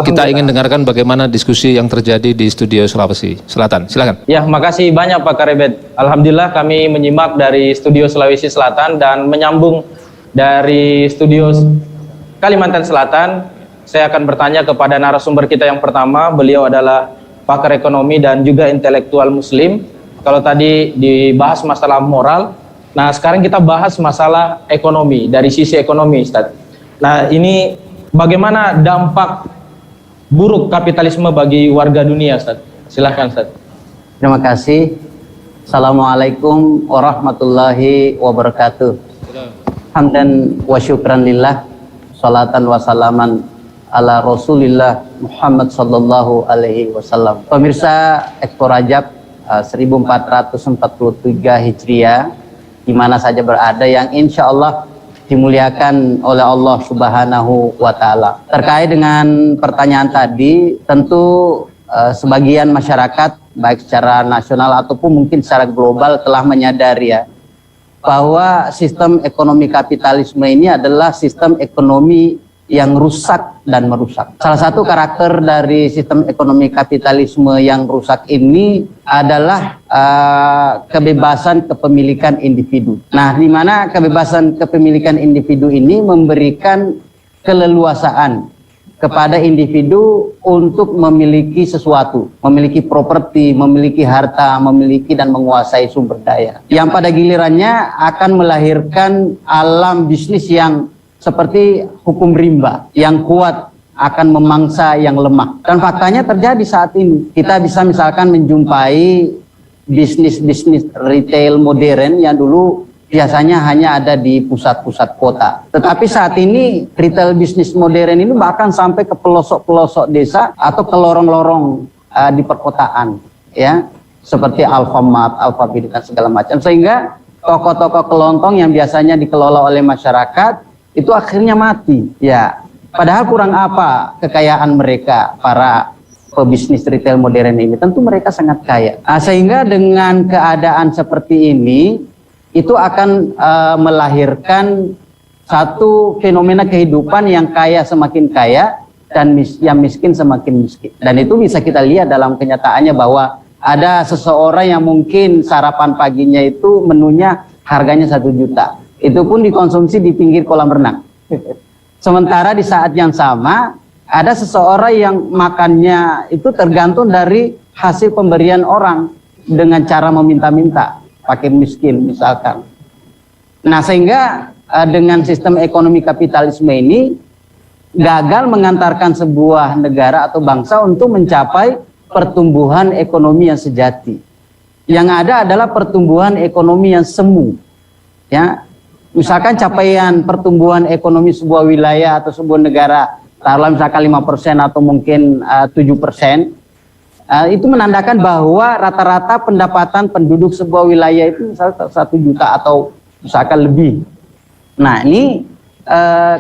kita ingin dengarkan bagaimana diskusi yang terjadi di studio Sulawesi Selatan. Silakan. Ya, makasih banyak Pak Karebet. Alhamdulillah kami menyimak dari studio Sulawesi Selatan dan menyambung dari studio Kalimantan Selatan. Saya akan bertanya kepada narasumber kita yang pertama. Beliau adalah pakar ekonomi dan juga intelektual muslim. Kalau tadi dibahas masalah moral, nah sekarang kita bahas masalah ekonomi, dari sisi ekonomi, Ustaz. Nah, ini bagaimana dampak buruk kapitalisme bagi warga dunia, Ustaz? Silahkan, Ustaz. Terima kasih. Assalamualaikum warahmatullahi wabarakatuh. Hamdan wa syukran lillah, salatan wa salaman ala Rasulillah Muhammad sallallahu alaihi wasallam. Pemirsa Expo Rajab 1443 Hijriah, di mana saja berada, yang insya Allah dimuliakan oleh Allah Subhanahu wa Ta'ala. Terkait dengan pertanyaan tadi, tentu sebagian masyarakat baik secara nasional ataupun mungkin secara global telah menyadari ya, bahwa sistem ekonomi kapitalisme ini adalah sistem ekonomi yang rusak dan merusak. Salah satu karakter dari sistem ekonomi kapitalisme yang rusak ini adalah kebebasan kepemilikan individu. Nah, di mana kebebasan kepemilikan individu ini memberikan keleluasaan kepada individu untuk memiliki sesuatu, memiliki properti, memiliki harta, memiliki dan menguasai sumber daya. Yang pada gilirannya akan melahirkan alam bisnis yang seperti hukum rimba, yang kuat akan memangsa yang lemah. Dan faktanya terjadi saat ini. Kita bisa misalkan menjumpai bisnis-bisnis retail modern yang dulu biasanya hanya ada di pusat-pusat kota. Tetapi saat ini retail bisnis modern ini bahkan sampai ke pelosok-pelosok desa atau ke lorong-lorong di perkotaan, ya, seperti Alfamart, Alfabet dan segala macam. Sehingga toko-toko kelontong yang biasanya dikelola oleh masyarakat itu akhirnya mati, ya. Padahal kurang apa kekayaan mereka, para pebisnis retail modern ini? Tentu mereka sangat kaya. Sehingga dengan keadaan seperti ini, itu akan melahirkan satu fenomena kehidupan yang kaya semakin kaya dan yang miskin semakin miskin. Dan itu bisa kita lihat dalam kenyataannya bahwa ada seseorang yang mungkin sarapan paginya itu menunya harganya 1 juta. Itu pun dikonsumsi di pinggir kolam renang. Sementara di saat yang sama ada seseorang yang makannya itu tergantung dari hasil pemberian orang dengan cara meminta-minta, fakir miskin misalkan. Nah, sehingga dengan sistem ekonomi kapitalisme ini gagal mengantarkan sebuah negara atau bangsa untuk mencapai pertumbuhan ekonomi yang sejati. Yang ada adalah pertumbuhan ekonomi yang semu, ya. Misalkan capaian pertumbuhan ekonomi sebuah wilayah atau sebuah negara, taruhlah misalkan 5% atau mungkin 7%, itu menandakan bahwa rata-rata pendapatan penduduk sebuah wilayah itu misalkan 1 juta atau misalkan lebih. Nah, ini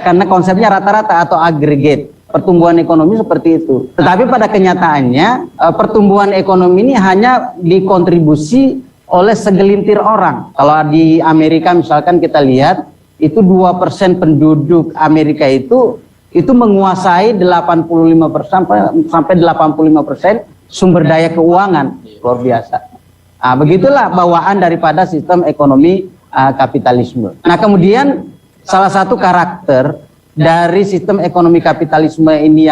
karena konsepnya rata-rata atau agregat pertumbuhan ekonomi seperti itu. Tetapi pada kenyataannya pertumbuhan ekonomi ini hanya dikontribusi oleh segelintir orang. Kalau di Amerika misalkan kita lihat, itu 2% penduduk Amerika itu menguasai 85% sampai 85% sumber daya keuangan. Luar biasa. Nah, begitulah bawaan daripada sistem ekonomi kapitalisme. Nah, kemudian salah satu karakter dari sistem ekonomi kapitalisme ini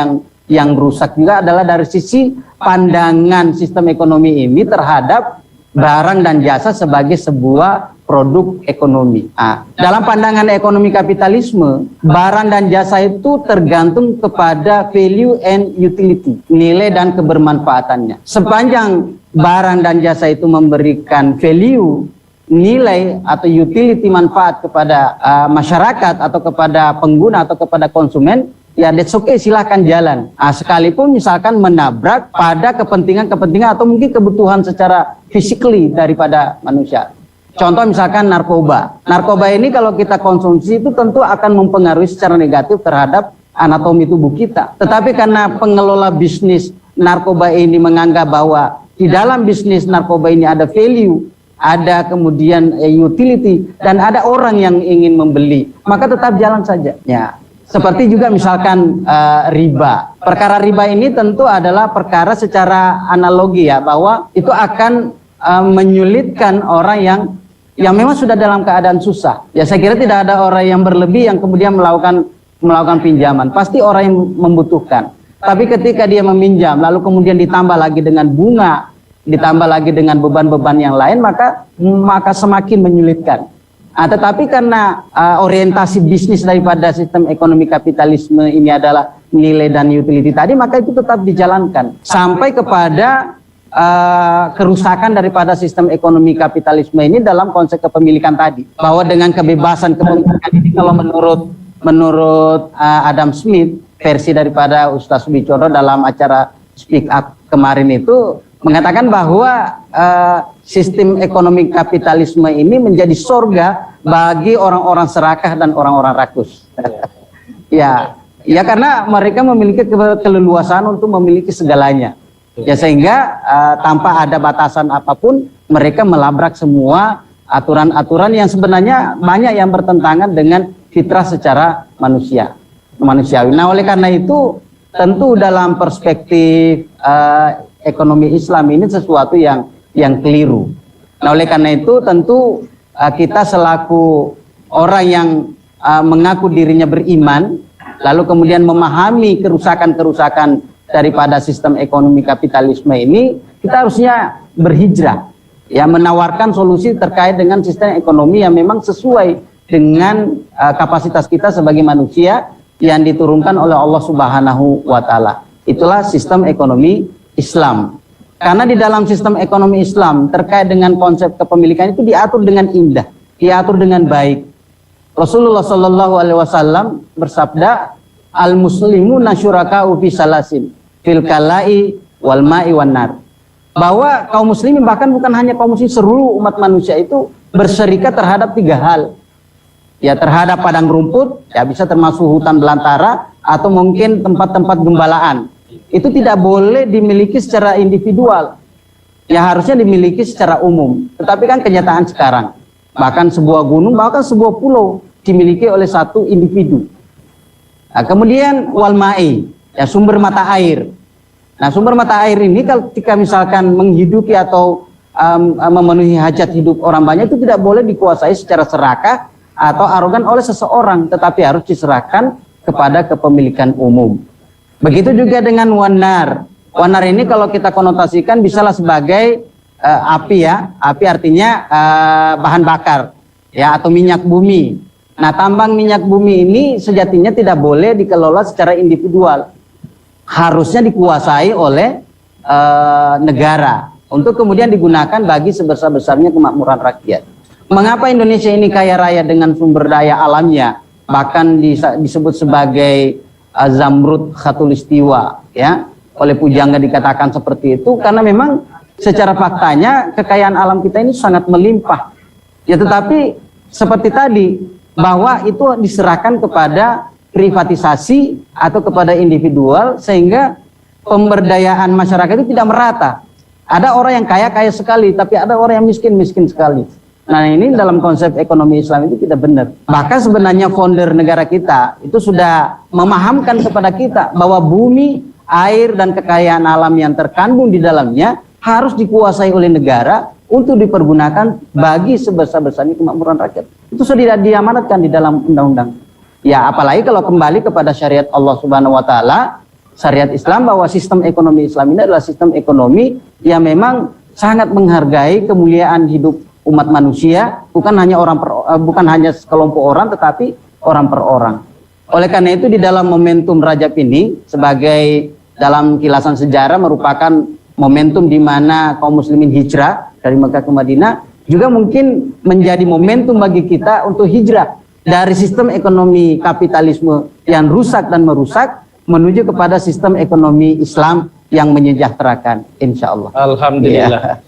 yang rusak juga adalah dari sisi pandangan sistem ekonomi ini terhadap barang dan jasa sebagai sebuah produk ekonomi. Nah, dalam pandangan ekonomi kapitalisme, barang dan jasa itu tergantung kepada value and utility, nilai dan kebermanfaatannya. Sepanjang barang dan jasa itu memberikan value, nilai atau utility manfaat kepada masyarakat atau kepada pengguna atau kepada konsumen, ya that's okay, silahkan jalan. Sekalipun misalkan menabrak pada kepentingan-kepentingan atau mungkin kebutuhan secara physically daripada manusia. Contoh misalkan narkoba. Narkoba ini kalau kita konsumsi itu tentu akan mempengaruhi secara negatif terhadap anatomi tubuh kita. Tetapi karena pengelola bisnis narkoba ini menganggap bahwa di dalam bisnis narkoba ini ada value, ada kemudian utility, dan ada orang yang ingin membeli, maka tetap jalan saja. Ya. Seperti juga misalkan riba. Perkara riba ini tentu adalah perkara secara analogi ya, bahwa itu akan menyulitkan orang yang memang sudah dalam keadaan susah. Ya saya kira tidak ada orang yang berlebih yang kemudian melakukan pinjaman. Pasti orang yang membutuhkan. Tapi ketika dia meminjam lalu kemudian ditambah lagi dengan bunga, ditambah lagi dengan beban-beban yang lain, maka semakin menyulitkan. Tetapi karena orientasi bisnis daripada sistem ekonomi kapitalisme ini adalah nilai dan utility tadi, maka itu tetap dijalankan sampai kepada kerusakan daripada sistem ekonomi kapitalisme ini dalam konsep kepemilikan tadi. Bahwa dengan kebebasan kepemilikan ini, kalau menurut Adam Smith, versi daripada Ustaz Wicono dalam acara Speak Up kemarin itu mengatakan bahwa sistem ekonomi kapitalisme ini menjadi surga bagi orang-orang serakah dan orang-orang rakus. ya karena mereka memiliki keleluasaan untuk memiliki segalanya. Ya sehingga tanpa ada batasan apapun mereka melabrak semua aturan-aturan yang sebenarnya banyak yang bertentangan dengan fitrah secara manusiawi. Nah, oleh karena itu tentu dalam perspektif ekonomi Islam ini sesuatu yang keliru. Nah, oleh karena itu tentu kita selaku orang yang mengaku dirinya beriman, lalu kemudian memahami kerusakan-kerusakan daripada sistem ekonomi kapitalisme ini, kita harusnya berhijrah, ya, menawarkan solusi terkait dengan sistem ekonomi yang memang sesuai dengan kapasitas kita sebagai manusia yang diturunkan oleh Allah Subhanahu wa Ta'ala. Itulah sistem ekonomi Islam. Karena di dalam sistem ekonomi Islam terkait dengan konsep kepemilikan itu diatur dengan indah, diatur dengan baik. Rasulullah Shallallahu Alaihi Wasallam bersabda, al-muslimuna syuraka'u fi salasin, fil kalai wal ma'i wan nar. Bahwa kaum muslimin, bahkan bukan hanya kaum muslim, seluruh umat manusia itu berserikat terhadap 3 hal. Ya, terhadap padang rumput, ya bisa termasuk hutan belantara atau mungkin tempat-tempat gembalaan. Itu tidak boleh dimiliki secara individual. Ya harusnya dimiliki secara umum. Tetapi kan kenyataan sekarang, bahkan sebuah gunung, bahkan sebuah pulau dimiliki oleh satu individu. Nah, kemudian wal ma'i, ya sumber mata air. Nah, sumber mata air ini ketika misalkan menghidupi atau memenuhi hajat hidup orang banyak, itu tidak boleh dikuasai secara serakah atau arogan oleh seseorang, tetapi harus diserahkan kepada kepemilikan umum. Begitu juga dengan wanar. Wanar ini kalau kita konotasikan bisalah sebagai api, ya. Api artinya bahan bakar, ya, atau minyak bumi. Nah, tambang minyak bumi ini sejatinya tidak boleh dikelola secara individual. Harusnya dikuasai oleh negara untuk kemudian digunakan bagi sebesar-besarnya kemakmuran rakyat. Mengapa Indonesia ini kaya raya dengan sumber daya alamnya, bahkan disebut sebagai Zamrud Khatulistiwa, ya, oleh Pujangga dikatakan seperti itu, karena memang secara faktanya kekayaan alam kita ini sangat melimpah. Ya, tetapi seperti tadi, bahwa itu diserahkan kepada privatisasi atau kepada individual, sehingga pemberdayaan masyarakat itu tidak merata. Ada orang yang kaya sekali, tapi ada orang yang miskin sekali. Nah, ini dalam konsep ekonomi Islam itu tidak benar. Bahkan sebenarnya founder negara kita itu sudah memahamkan kepada kita bahwa bumi, air, dan kekayaan alam yang terkandung di dalamnya harus dikuasai oleh negara untuk dipergunakan bagi sebesar-besarnya kemakmuran rakyat. Itu sudah diamanatkan di dalam undang-undang. Ya, apalagi kalau kembali kepada syariat Allah Subhanahu wa Ta'ala, syariat Islam, bahwa sistem ekonomi Islam ini adalah sistem ekonomi yang memang sangat menghargai kemuliaan hidup umat manusia, bukan hanya sekelompok orang, tetapi orang per orang. Oleh karena itu di dalam momentum Rajab ini, sebagai dalam kilasan sejarah merupakan momentum di mana kaum muslimin hijrah dari Mekah ke Madinah, juga mungkin menjadi momentum bagi kita untuk hijrah dari sistem ekonomi kapitalisme yang rusak dan merusak menuju kepada sistem ekonomi Islam yang menyejahterakan, insya Allah. Alhamdulillah.